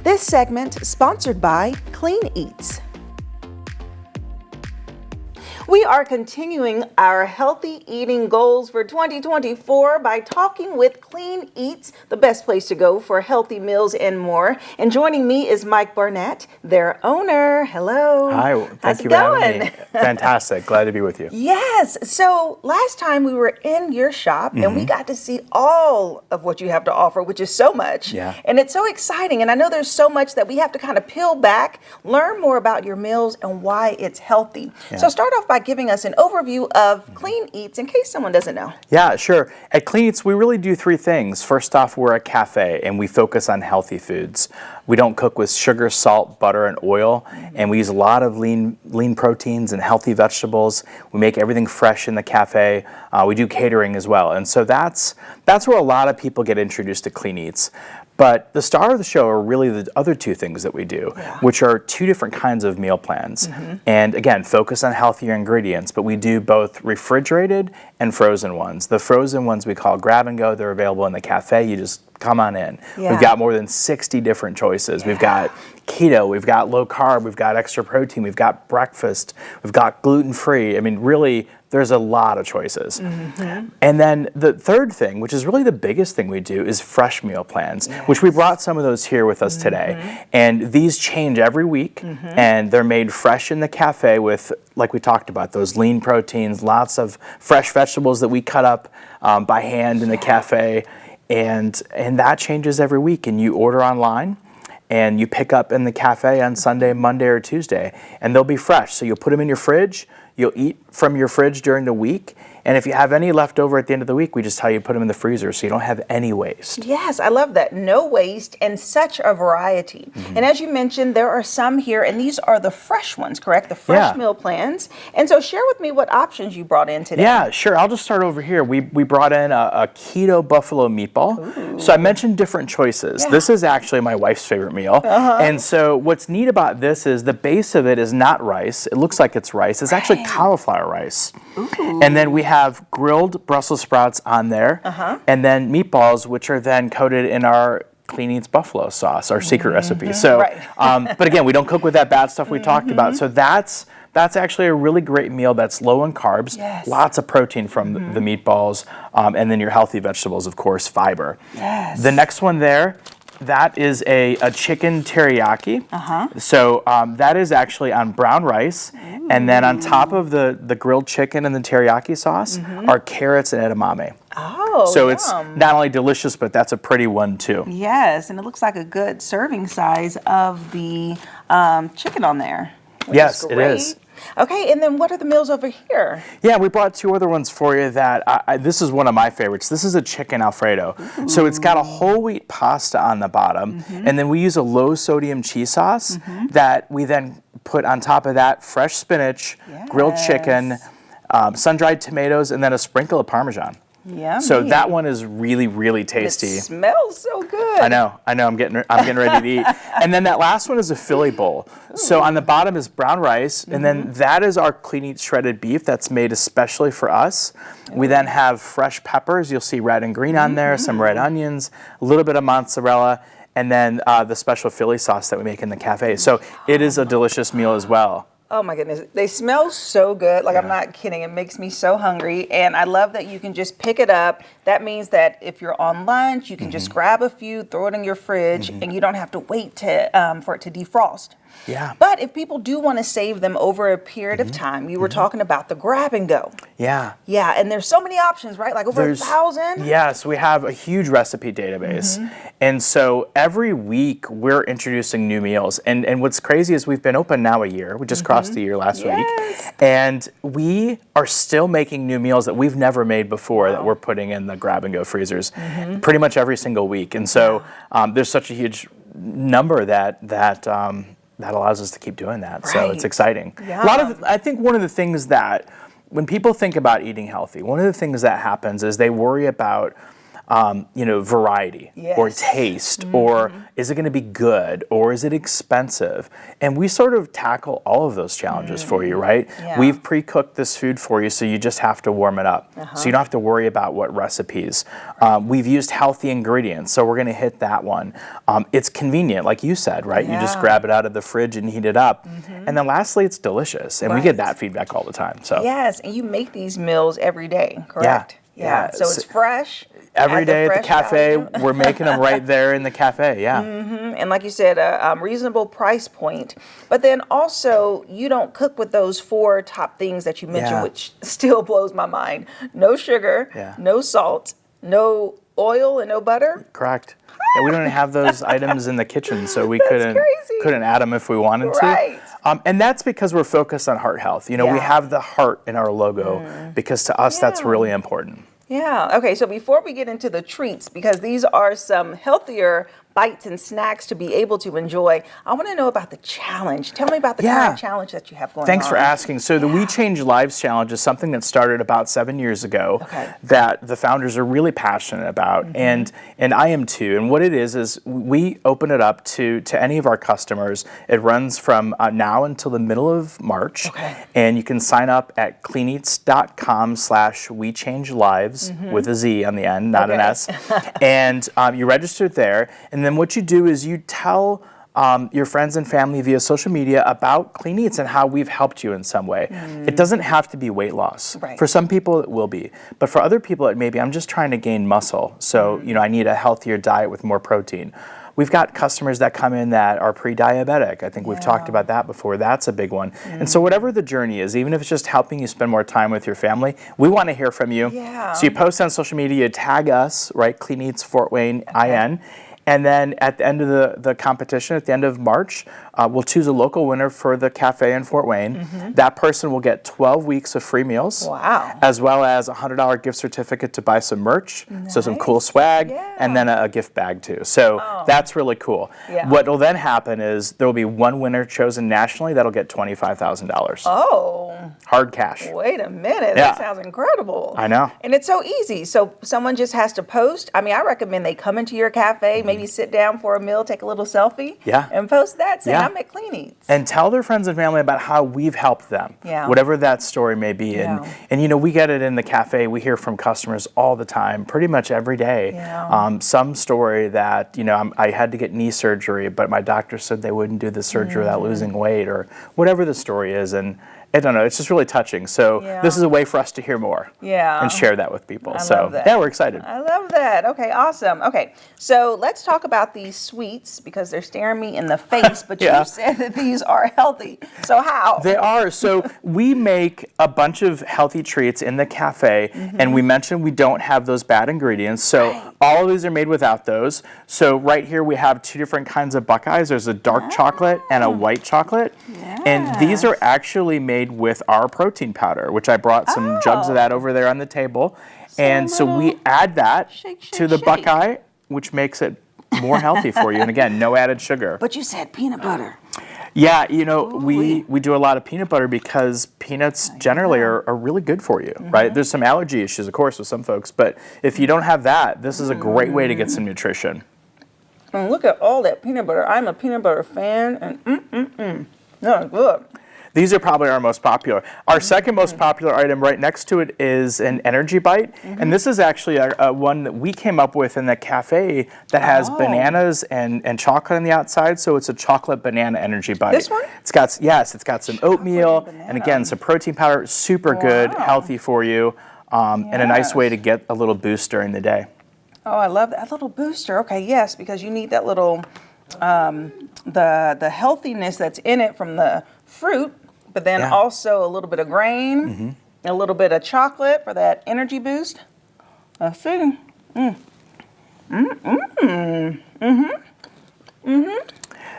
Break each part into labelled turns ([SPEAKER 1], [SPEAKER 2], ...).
[SPEAKER 1] This segment sponsored by Clean Eatz. We are continuing our healthy eating goals for 2024 by talking with Clean Eatz, the best place to go for healthy meals and more. And joining me is Mike Barnett, their owner. Hello.
[SPEAKER 2] Hi, thank you for having me. Fantastic. Glad to be with you.
[SPEAKER 1] Yes. So last time we were in your shop and we got to see all of what you have to offer, which is so much.
[SPEAKER 2] Yeah.
[SPEAKER 1] And it's so exciting. And I know there's so much that we have to kind of peel back, learn more about your meals and why it's healthy.
[SPEAKER 2] Yeah.
[SPEAKER 1] So start off by giving us an overview of Clean Eatz in case someone doesn't know.
[SPEAKER 2] Yeah, sure. At Clean Eatz, we really do three things. First off, we're a cafe and we focus on healthy foods. We don't cook with sugar, salt, butter, and oil, and we use a lot of lean proteins and healthy vegetables. We make everything fresh in the cafe. We do catering as well, and so that's where a lot of people get introduced to Clean Eatz. But the star of the show are really the other two things that we do, which are two different kinds of meal plans. And again, focus on healthier ingredients, but we do both refrigerated and frozen ones. The frozen ones we call grab and go. They're available in the cafe. You just come on in. We've got more than 60 different choices. We've got keto, we've got low carb, we've got extra protein, we've got breakfast, we've got gluten-free. I mean, really, there's a lot of choices. And then the third thing, which is really the biggest thing we do, is fresh meal plans, which we brought some of those here with us today. And these change every week, and they're made fresh in the cafe with, like we talked about, those lean proteins, lots of fresh vegetables that we cut up by hand in the cafe. And that changes every week, and you order online and you pick up in the cafe on Sunday, Monday, or Tuesday, and they'll be fresh. So you'll put them in your fridge, you'll eat from your fridge during the week, and if you have any left over at the end of the week, we just tell you to put them in the freezer so you don't have any waste.
[SPEAKER 1] Yes, I love that. No waste and such a variety. And as you mentioned, there are some here, and these are the fresh ones, correct? The fresh meal plans. And so share with me what options you brought in today.
[SPEAKER 2] Yeah, sure. I'll just start over here. We brought in a keto buffalo meatball. So I mentioned different choices. This is actually my wife's favorite meal. And so what's neat about this is the base of it is not rice. It looks like it's rice. It's actually cauliflower rice. And then we have grilled Brussels sprouts on there, and then meatballs, which are then coated in our Clean Eatz buffalo sauce, our secret recipe. So, but again, we don't cook with that bad stuff we talked about. So that's actually a really great meal that's low in carbs, lots of protein from the meatballs, and then your healthy vegetables, of course, fiber. The next one there, that is a chicken teriyaki. So that is actually on brown rice. And then on top of the grilled chicken and the teriyaki sauce are carrots and edamame. So it's not only delicious, but that's a pretty one too.
[SPEAKER 1] Yes, and it looks like a good serving size of the chicken on there.
[SPEAKER 2] Yes, it is.
[SPEAKER 1] Okay, and then what are the meals over here?
[SPEAKER 2] Yeah, we brought two other ones for you that, this is one of my favorites. This is a chicken Alfredo. So it's got a whole wheat pasta on the bottom, and then we use a low sodium cheese sauce that we then put on top of that fresh spinach, grilled chicken, sun-dried tomatoes, and then a sprinkle of Parmesan.
[SPEAKER 1] Yummy.
[SPEAKER 2] So that one is really, really tasty.
[SPEAKER 1] It smells so good.
[SPEAKER 2] I know. I'm getting ready to eat. And then that last one is a Philly bowl. So on the bottom is brown rice, and then that is our Clean Eatz shredded beef that's made especially for us. We then have fresh peppers. You'll see red and green on there, some red onions, a little bit of mozzarella, and then the special Philly sauce that we make in the cafe. So it is a delicious meal as well.
[SPEAKER 1] Oh my goodness, they smell so good. Like, I'm not kidding. It makes me so hungry. And I love that you can just pick it up. That means that if you're on lunch, you can just grab a few, throw it in your fridge, and you don't have to wait for it to defrost.
[SPEAKER 2] Yeah.
[SPEAKER 1] But if people do want to save them over a period of time, you were talking about the grab and go.
[SPEAKER 2] Yeah.
[SPEAKER 1] Yeah, and there's so many options, right? Like over 1,000?
[SPEAKER 2] Yes, we have a huge recipe database. And so every week we're introducing new meals. And what's crazy is we've been open now a year. We just crossed the year last week. And we are still making new meals that we've never made before that we're putting in the grab and go freezers pretty much every single week. And so there's such a huge number that allows us to keep doing that. So it's exciting. I think one of the things that when people think about eating healthy, one of the things that happens is they worry about variety or taste, or is it going to be good, or is it expensive? And we sort of tackle all of those challenges for you, right?
[SPEAKER 1] Yeah.
[SPEAKER 2] We've pre-cooked this food for you, so you just have to warm it up. So you don't have to worry about what recipes. We've used healthy ingredients, so we're going to hit that one. It's convenient, like you said, right? You just grab it out of the fridge and heat it up. And then lastly, it's delicious, and we get that feedback all the time. So
[SPEAKER 1] yes, and you make these meals every day, correct?
[SPEAKER 2] Yeah.
[SPEAKER 1] So it's fresh.
[SPEAKER 2] Every day at the cafe, we're making them right there in the cafe,
[SPEAKER 1] And like you said, a reasonable price point. But then also, you don't cook with those 4 top things that you mentioned, which still blows my mind. No sugar, no salt, no oil, and no butter.
[SPEAKER 2] Correct. Yeah, we don't have those items in the kitchen, so we couldn't add them if we wanted to. And that's because we're focused on heart health. We have the heart in our logo because to us that's really important.
[SPEAKER 1] Yeah. Okay. So before we get into the treats, because these are some healthier bites and snacks to be able to enjoy, I want to know about the challenge. Tell me about the current challenge that you have going on.
[SPEAKER 2] Thanks for asking. So the We Change Lives challenge is something that started about 7 years ago that the founders are really passionate about, and I am too. And what it is we open it up to any of our customers. It runs from now until the middle of March, and you can sign up at cleaneatz.com/We Change Lives with a Z on the end, not an S, and you register there. And then what you do is you tell your friends and family via social media about Clean Eatz and how we've helped you in some way. It doesn't have to be weight loss. For some people it will be, but for other people it may be, I'm just trying to gain muscle, so I need a healthier diet with more protein. We've got customers that come in that are pre-diabetic. I think we've talked about that before. That's a big one. And so whatever the journey is, even if it's just helping you spend more time with your family, we want to hear from you. So you post on social media, you tag us, right? Clean Eatz Fort Wayne IN. And then at the end of the competition, at the end of March, we'll choose a local winner for the cafe in Fort Wayne. That person will get 12 weeks of free meals, as well as a $100 gift certificate to buy some merch, so some cool swag, and then a gift bag too. So that's really cool. What will then happen is there will be one winner chosen nationally that'll get $25,000.
[SPEAKER 1] Oh.
[SPEAKER 2] Hard cash.
[SPEAKER 1] Wait a minute. That sounds incredible.
[SPEAKER 2] I know.
[SPEAKER 1] And it's so easy. So someone just has to post. I mean, I recommend they come into your cafe, maybe sit down for a meal, take a little selfie, and post that saying, I'm at Clean Eatz.
[SPEAKER 2] And tell their friends and family about how we've helped them, whatever that story may be. And we get it in the cafe. We hear from customers all the time, pretty much every day. Some story that, I had to get knee surgery, but my doctor said they wouldn't do the surgery without losing weight, or whatever the story is. And I don't know, it's just really touching. So this is a way for us to hear more and share that with people.
[SPEAKER 1] Love that.
[SPEAKER 2] Yeah, we're excited.
[SPEAKER 1] I love that. Okay, awesome. Okay, so let's talk about these sweets because they're staring me in the face, but you said that these are healthy. So how?
[SPEAKER 2] They are. So we make a bunch of healthy treats in the cafe, and we mentioned we don't have those bad ingredients. So all of these are made without those. So right here we have 2 different kinds of Buckeyes. There's a dark chocolate and a white chocolate. And these are actually made with our protein powder, which I brought some jugs of that over there on the table. So we add that to the Buckeye, which makes it more healthy for you. And again, no added sugar.
[SPEAKER 1] But you said peanut butter.
[SPEAKER 2] Yeah, we do a lot of peanut butter because peanuts generally are really good for you, right? There's some allergy issues, of course, with some folks, but if you don't have that, this is a great way to get some nutrition.
[SPEAKER 1] And look at all that peanut butter. I'm a peanut butter fan, and that's good.
[SPEAKER 2] These are probably our most popular. Our second most popular item right next to it is an energy bite. And this is actually a one that we came up with in the cafe that has bananas and chocolate on the outside. So it's a chocolate banana energy bite.
[SPEAKER 1] This one?
[SPEAKER 2] It's got some oatmeal and again, some protein powder, super good, healthy for you, and a nice way to get a little boost during the day.
[SPEAKER 1] Oh, I love that little booster. Okay, yes, because you need that little, the healthiness that's in it from the fruit, but then also a little bit of grain, a little bit of chocolate for that energy boost. Let's see.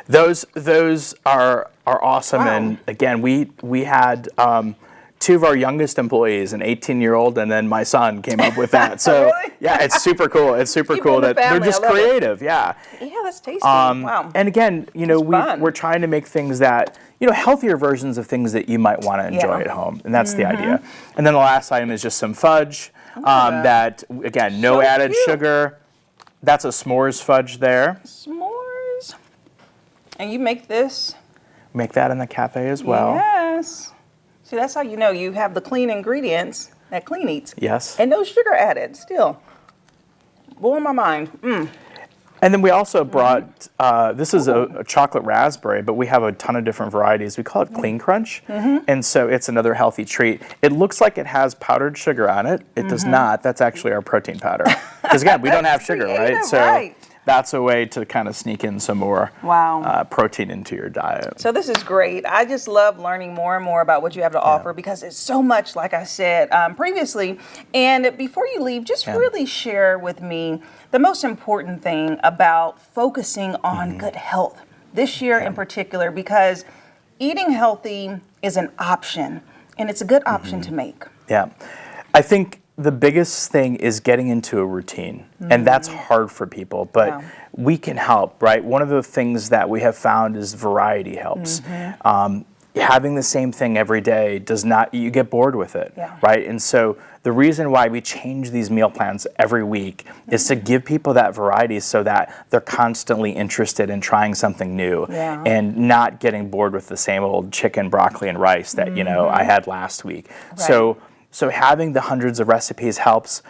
[SPEAKER 2] Those are awesome, and again, we had 2 of our youngest employees, an 18-year-old, and then my son came up with that. So
[SPEAKER 1] really?
[SPEAKER 2] Yeah, it's super cool. It's super cool that they're just creative. Yeah,
[SPEAKER 1] that's tasty. Wow.
[SPEAKER 2] And again, we're trying to make things that healthier versions of things that you might want to enjoy at home, and that's the idea. And then the last item is just some fudge. that, again, no
[SPEAKER 1] So
[SPEAKER 2] added
[SPEAKER 1] cute.
[SPEAKER 2] sugar. That's a s'mores fudge there.
[SPEAKER 1] S'mores. And you make this?
[SPEAKER 2] Make that in the cafe as well.
[SPEAKER 1] Yes. See, that's how you know you have the clean ingredients at Clean Eatz.
[SPEAKER 2] Yes.
[SPEAKER 1] And no sugar added, still. Blowing my mind.
[SPEAKER 2] And then we also brought, this is a chocolate raspberry, but we have a ton of different varieties. We call it Clean Crunch. And so it's another healthy treat. It looks like it has powdered sugar on it. It does not. That's actually our protein powder. Because again, we don't have sugar, right? So that's a way to kind of sneak in some more protein into your diet.
[SPEAKER 1] So this is great. I just love learning more and more about what you have to offer because it's so much, like I said previously. And before you leave, just really share with me the most important thing about focusing on good health this year in particular, because eating healthy is an option, and it's a good option to make.
[SPEAKER 2] Yeah. I think the biggest thing is getting into a routine, and that's hard for people, but we can help, right? One of the things that we have found is variety helps. Having the same thing every day does not, you get bored with it, right? And so the reason why we change these meal plans every week is to give people that variety so that they're constantly interested in trying something new and not getting bored with the same old chicken, broccoli, and rice that, you know, I had last week. So having the hundreds of recipes helps,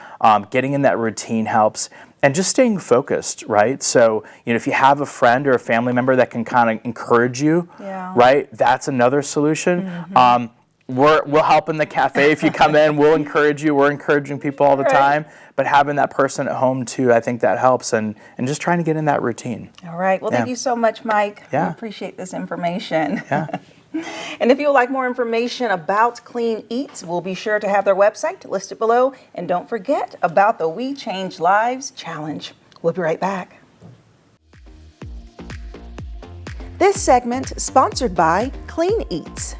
[SPEAKER 2] getting in that routine helps, and just staying focused, right? So, you know, if you have a friend or a family member that can kind of encourage you, right, that's another solution. We'll help in the cafe if you come in. We'll encourage you. We're encouraging people all the time. But having that person at home too, I think that helps, and just trying to get in that routine.
[SPEAKER 1] All right. Well, thank you so much, Mike. I appreciate this information. And if you would like more information about Clean Eatz, we'll be sure to have their website listed below. And don't forget about the We Change Lives Challenge. We'll be right back. This segment sponsored by Clean Eatz.